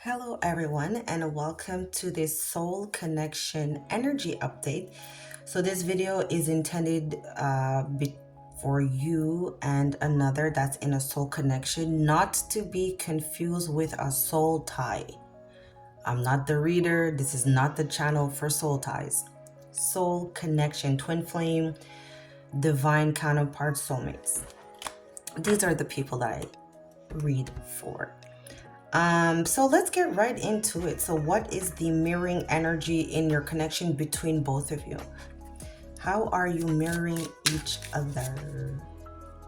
Hello, everyone, and welcome to this Soul Connection Energy Update. So, this video is intended for you and another that's in a soul connection, not to be confused with a soul tie. I'm not the reader, this is not the channel for soul ties. Soul connection, twin flame, divine counterpart, soulmates. These are the people that I read for. So let's get right into it. So what is the mirroring energy in your connection between both of you? How are you mirroring each other?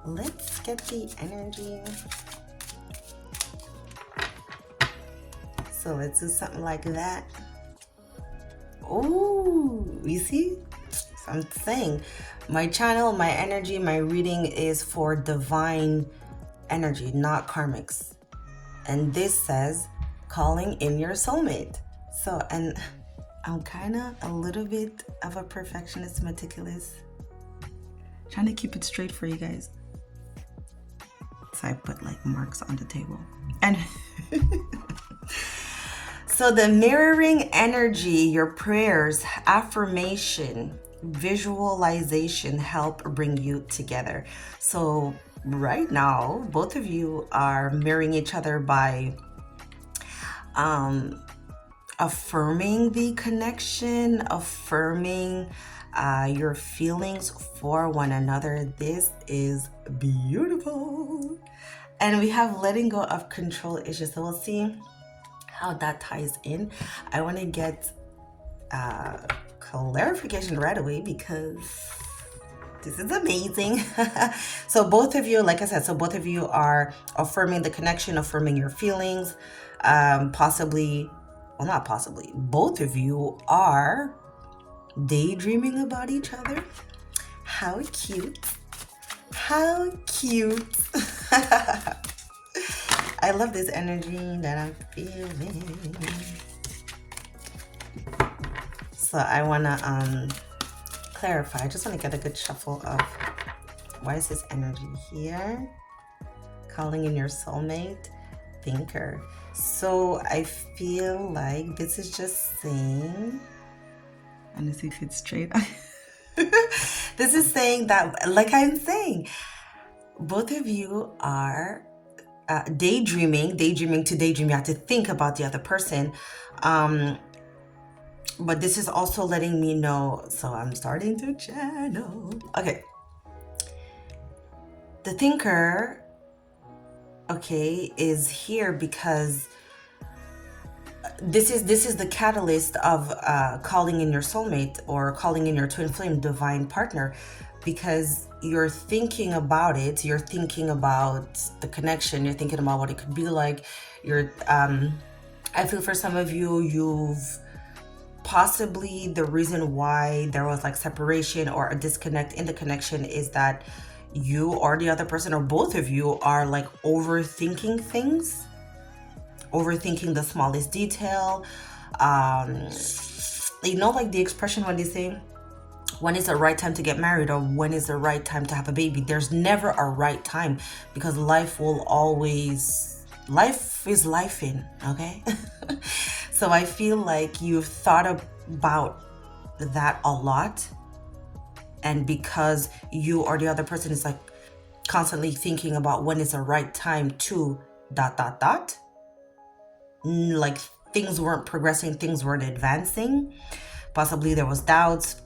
Let's get the energy. So let's do something like that. Oh, you see? So I'm saying my channel, my energy, my reading is for divine energy, not karmics. And this says calling in your soulmate. So, and I'm kind of a little bit of a perfectionist, meticulous, trying to keep it straight for you guys. So I put like marks on the table. And so the mirroring energy, your prayers, affirmation, visualization help bring you together. So right now, both of you are mirroring each other by affirming the connection, affirming your feelings for one another. This is beautiful. And we have letting go of control issues. So we'll see how that ties in. I want to get clarification right away because this is amazing. So both of you, like I said, so both of you are affirming the connection, affirming your feelings, possibly, well, not possibly, both of you are daydreaming about each other. How cute. How cute. I love this energy that I'm feeling. So I want to clarify. I just want to get a good shuffle of why is this energy here? Calling in your soulmate, thinker. So I feel like this is just saying, and let's see if it's straight. This is saying that, like I'm saying, both of you are daydreaming to daydream. You have to think about the other person. But this is also letting me know, so I'm starting to channel. Okay. The thinker, okay, is here because this is the catalyst of calling in your soulmate or calling in your twin flame divine partner, because you're thinking about it, you're thinking about the connection, you're thinking about what it could be like. You're I feel for some of you, you've possibly, the reason why there was like separation or a disconnect in the connection is that you or the other person or both of you are like overthinking things, overthinking the smallest detail. You know, like the expression when they say, when is the right time to get married or when is the right time to have a baby? There's never a right time because life is life in, okay? So I feel like you've thought about that a lot. And because you or the other person is like constantly thinking about when is the right time to ... like things weren't progressing, things weren't advancing. Possibly there was doubts.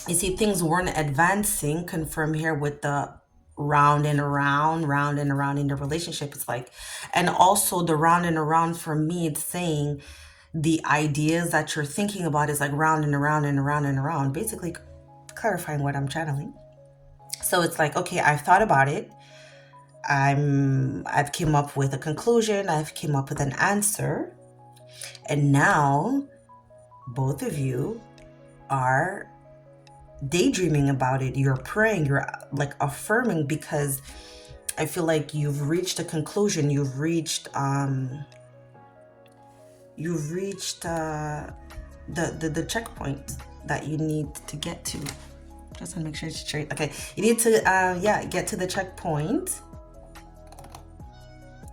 You see, things weren't advancing, confirm here with the round and around in the relationship. It's like, and also the round and around for me, it's saying the ideas that you're thinking about is like round and around and around and around, basically clarifying what I'm channeling. So it's like, okay, I've thought about it. I've came up with a conclusion. I've came up with an answer. And now both of you are daydreaming about it. You're praying, you're like affirming, because I feel like you've reached a conclusion. You've reached the checkpoint that you need to get to. Just want to make sure it's straight. Okay, you need to get to the checkpoint.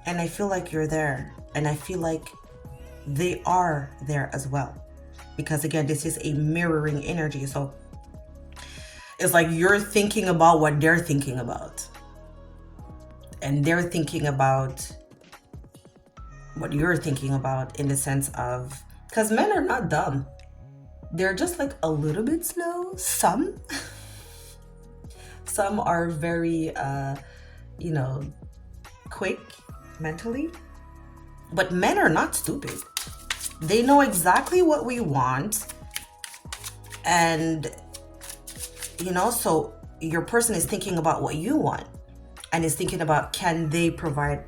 And I feel like you're there. And I feel like they are there as well. Because again, this is a mirroring energy. So it's like you're thinking about what they're thinking about. And they're thinking about what you're thinking about, in the sense of, because men are not dumb. They're just like a little bit slow. Some are very, quick mentally. But men are not stupid. They know exactly what we want. And, so your person is thinking about what you want, and is thinking about, can they provide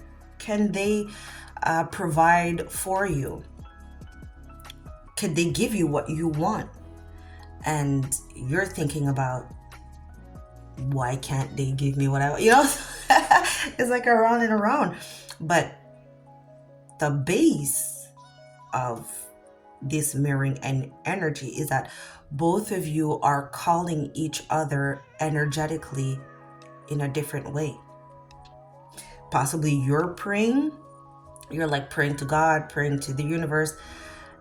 for you? Can they give you what you want? And you're thinking about, why can't they give me what I want? It's like around and around. But the base of this mirroring and energy is that both of you are calling each other energetically in a different way. Possibly you're praying to God, praying to the universe,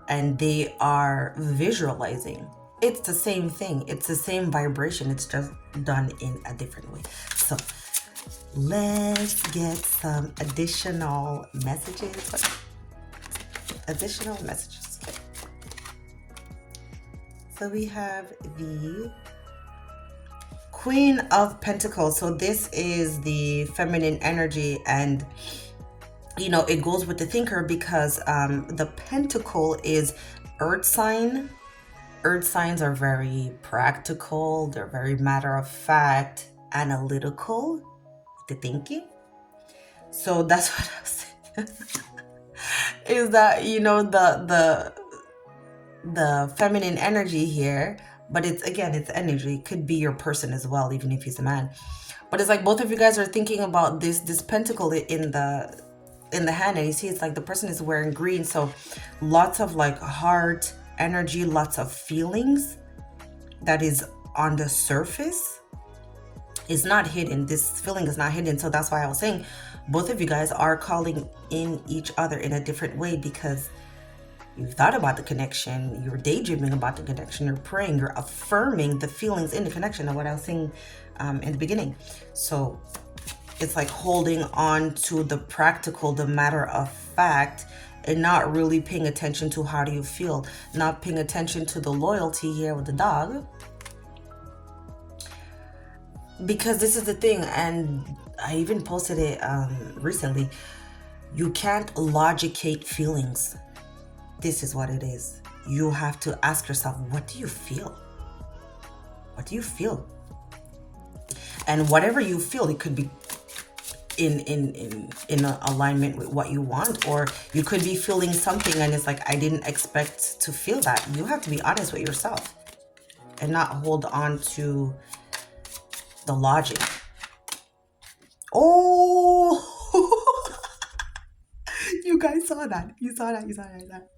and they are visualizing. It's the same thing. It's the same vibration. It's just done in a different way. So let's get some additional messages. So we have the Queen of Pentacles. So this is the feminine energy, and it goes with the thinker, because the pentacle is earth sign. Earth signs are very practical. They're very matter of fact, analytical, the thinking. So that's what I was saying. Is that, the feminine energy here, but it's energy. It could be your person as well, even if he's a man. But it's like both of you guys are thinking about this pentacle in the hand, and you see it's like the person is wearing green. So lots of like heart energy, lots of feelings that is on the surface. Is not hidden. This feeling is not hidden. So that's why I was saying both of you guys are calling in each other in a different way, because you've thought about the connection, you're daydreaming about the connection, you're praying, you're affirming the feelings in the connection, of what I was saying in the beginning. So it's like holding on to the practical, the matter of fact, and not really paying attention to how do you feel, not paying attention to the loyalty here with the dog. Because this is the thing, and I even posted it recently, you can't logicate feelings. This is what it is. You have to ask yourself, what do you feel? What do you feel? And whatever you feel, it could be in alignment with what you want, or you could be feeling something and it's like, I didn't expect to feel that. You have to be honest with yourself and not hold on to the logic. Oh, you guys saw that. You saw that.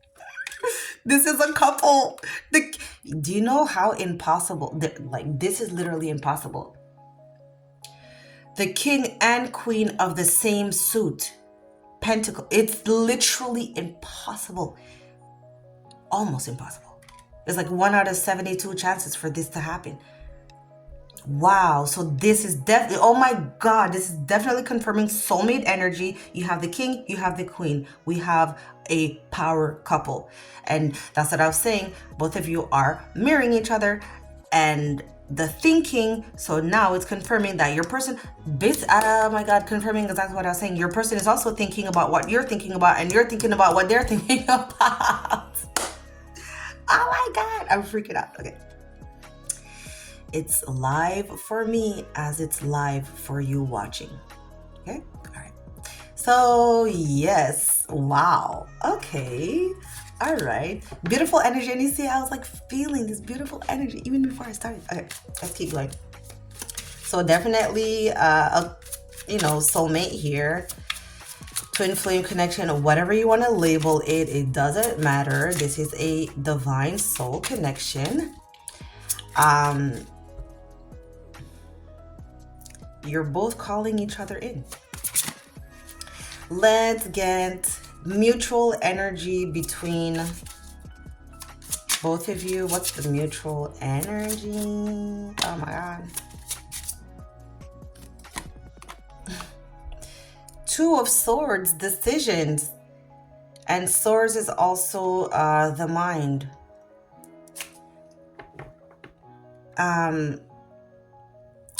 This is a couple. Do you know how impossible? This is literally impossible. The king and queen of the same suit. Pentacle. It's literally impossible. Almost impossible. It's like 1 out of 72 chances for this to happen. Wow. So this is definitely, oh my God, this is definitely confirming soulmate energy. You have the king, you have the queen. We have a power couple. And that's what I was saying. Both of you are mirroring each other and the thinking. So now it's confirming that your person, oh my God, confirming exactly what I was saying. Your person is also thinking about what you're thinking about, and you're thinking about what they're thinking about. Oh my God, I'm freaking out. Okay. It's live for me as it's live for you watching. Okay. All right. So yes. Wow. Okay. All right. Beautiful energy. And you see, I was like feeling this beautiful energy even before I started. Okay. Let's keep going. So definitely, soulmate here. Twin flame connection, or whatever you want to label it. It doesn't matter. This is a divine soul connection. You're both calling each other in. Let's get mutual energy between both of you. What's the mutual energy? Oh my God. Two of Swords, decisions. And Swords is also the mind.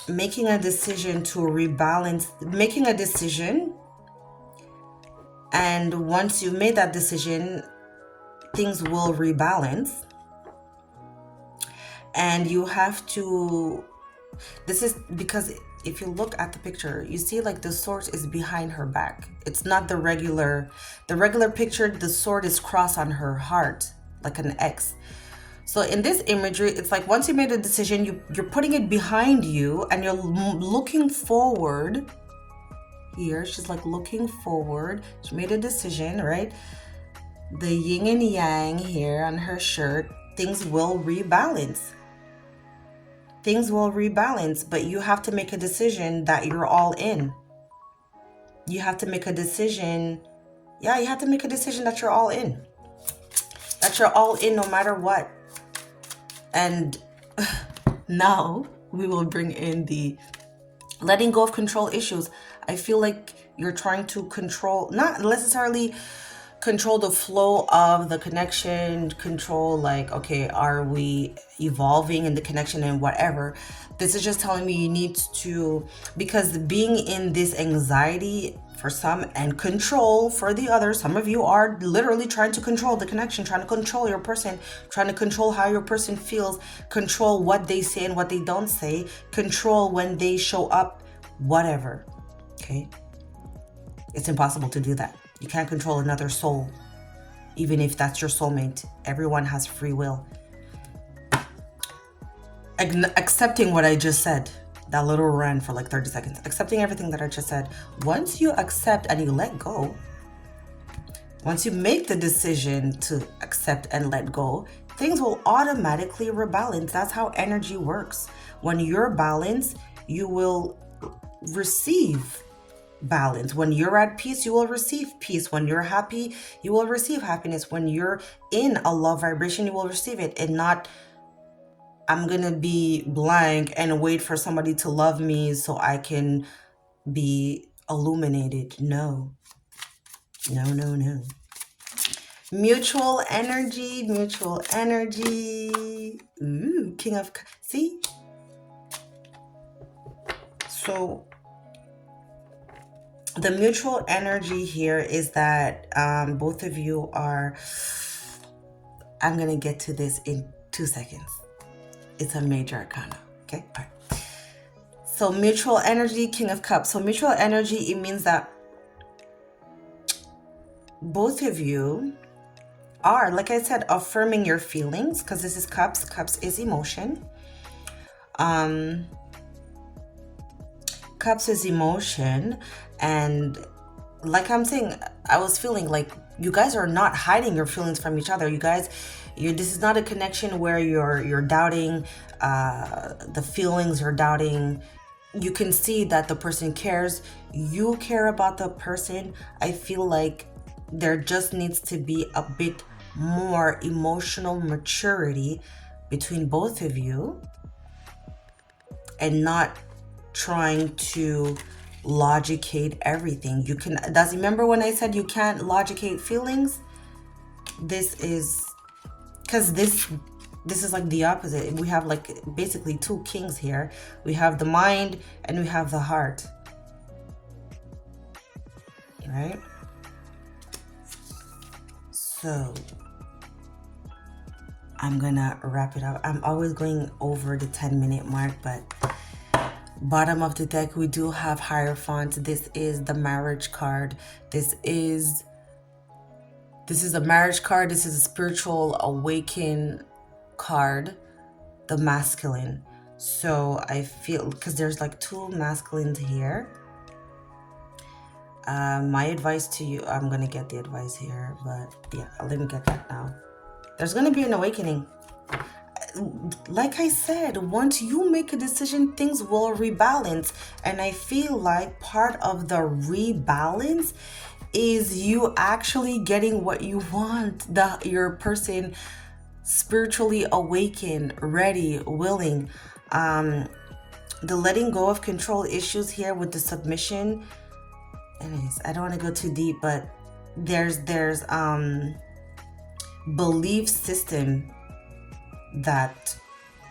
Making a decision to rebalance, making a decision. And once you've made that decision, things will rebalance. And you have to, this is because if you look at the picture, you see like the sword is behind her back. It's not the regular picture, the sword is crossed on her heart, like an X. So in this imagery, it's like once you made a decision, you're putting it behind you and you're looking forward. Here, she's like looking forward. She made a decision, right? The yin and yang here on her shirt, things will rebalance. Things will rebalance, but you have to make a decision that you're all in. You have to make a decision. Yeah, you have to make a decision that you're all in. That you're all in no matter what. And now we will bring in the letting go of control issues. I feel like you're trying to control, not necessarily control the flow of the connection, control like, okay, are we evolving in the connection and whatever. This is just telling me you need to, because being in this anxiety for some and control for the others, some of you are literally trying to control the connection, trying to control your person, trying to control how your person feels, control what they say and what they don't say, control when they show up, whatever. Okay, it's impossible to do that. You can't control another soul, even if that's your soulmate. Everyone has free will. Accepting what I just said, that little run for like 30 seconds, accepting everything that I just said. Once you accept and you let go, once you make the decision to accept and let go, things will automatically rebalance. That's how energy works. When you're balanced, you will receive balance. When you're at peace, you will receive peace. When you're happy, you will receive happiness. When you're in a love vibration, you will receive it. And not, I'm gonna be blank and wait for somebody to love me so I can be illuminated. No. No, no, no. Mutual energy, mutual energy. Ooh, King of, see? So the mutual energy here is that both of you are, I'm going to get to this in 2 seconds. It's a major arcana. Okay. All right. So mutual energy, King of Cups. So mutual energy, it means that both of you are, like I said, affirming your feelings, because this is Cups. Cups is emotion. Cups is emotion. And like I'm saying, I was feeling like you guys are not hiding your feelings from each other. You guys, this is not a connection where you're doubting the feelings, or doubting. You can see that the person cares. You care about the person. I feel like there just needs to be a bit more emotional maturity between both of you, and not trying to logicate everything. You can, does remember when I said you can't logicate feelings? This is because this is like the opposite. We have like basically two kings here. We have the mind and we have the heart, right? So I'm gonna wrap it up. I'm always going over the 10-minute mark, but bottom of the deck, we do have Hierophant. This is the marriage card. This is a marriage card. This is a spiritual awaken card, the masculine. So I feel, because there's like two masculines here. My advice to you, I'm gonna get the advice here, but yeah, let me get that now. There's gonna be an awakening. Like I said, once you make a decision, things will rebalance. And I feel like part of the rebalance is you actually getting what you want, your person spiritually awakened, ready, willing. The letting go of control issues here with the submission. Anyways, I don't want to go too deep, but there's belief system that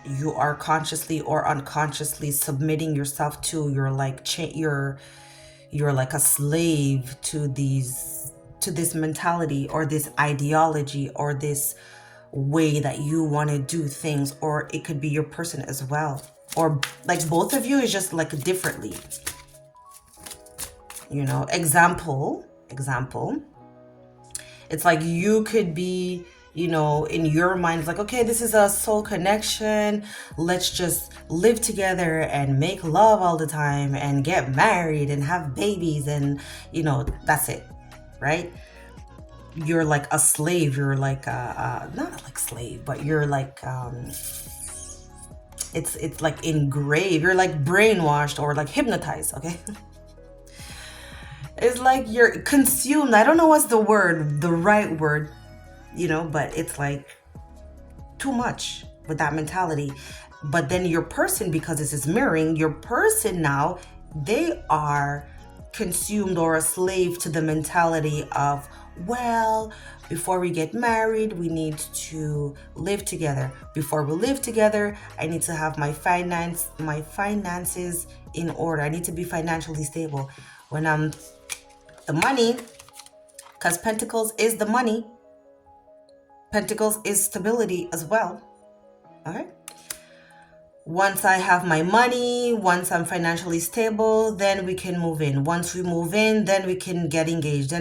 you are consciously or unconsciously submitting yourself to. You're like you're like a slave to this mentality or this ideology or this way that you want to do things, or it could be your person as well, or like both of you is just like differently, you know. Example, it's like you could be, you know, in your mind, like, okay, this is a soul connection, let's just live together and make love all the time and get married and have babies, and you know, that's it, right? You're like a slave, you're like not like slave, but you're like it's like engraved, you're like brainwashed or like hypnotized, okay? It's like you're consumed. I don't know what's the right word, you know, but it's like too much with that mentality. But then your person, because this is mirroring, your person now, they are consumed or a slave to the mentality of, well, before we get married, we need to live together. Before we live together, I need to have my finances in order. I need to be financially stable. When I'm the money, because Pentacles is the money. Pentacles is stability as well. All right. Once I have my money, once I'm financially stable, then we can move in. Once we move in, then we can get engaged.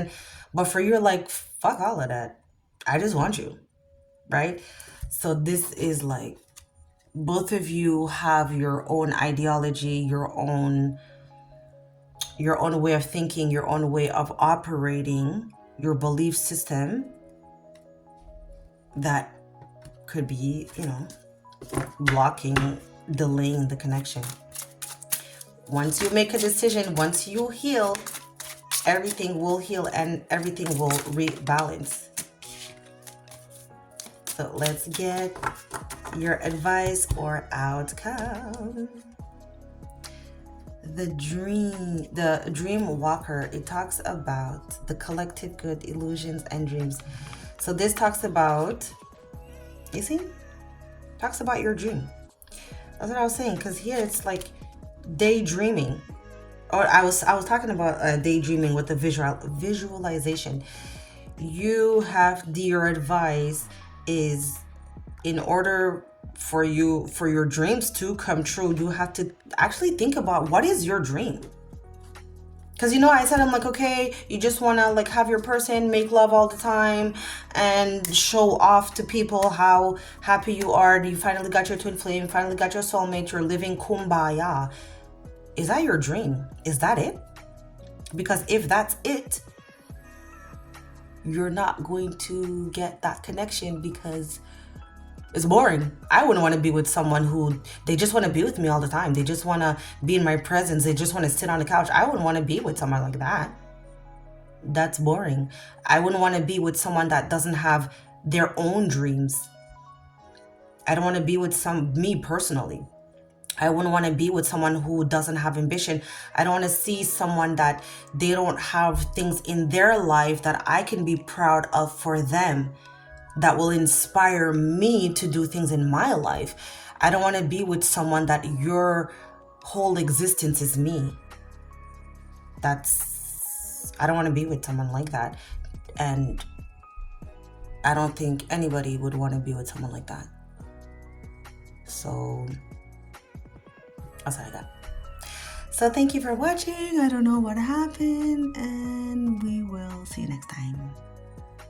But for you, like, fuck all of that. I just want you, right? So this is like, both of you have your own ideology, your own way of thinking, your own way of operating, your belief system that could be, you know, blocking, delaying the connection. Once you make a decision, once you heal, everything will heal and everything will rebalance. So let's get your advice or outcome. The dream walker, it talks about the collective good, illusions and dreams. So this talks about, you see, talks about your dream. That's what I was saying, because here it's like daydreaming, or I was talking about daydreaming with the visualization. You have your advice is, in order for your dreams to come true, you have to actually think about what is your dream. Because, you know, I said, I'm like, okay, you just want to like have your person make love all the time and show off to people how happy you are. You finally got your twin flame, finally got your soulmate, you're living kumbaya. Is that your dream? Is that it? Because if that's it, you're not going to get that connection because it's boring. I wouldn't want to be with someone who, they just want to be with me all the time. They just want to be in my presence. They just want to sit on the couch. I wouldn't want to be with someone like that. That's boring. I wouldn't want to be with someone that doesn't have their own dreams. I don't want to be with me personally. I wouldn't want to be with someone who doesn't have ambition. I don't want to see someone that they don't have things in their life that I can be proud of for them, that will inspire me to do things in my life. I don't want to be with someone that your whole existence is me. I don't want to be with someone like that. And I don't think anybody would want to be with someone like that. So that's what I got. So thank you for watching. I don't know what happened, and we will see you next time.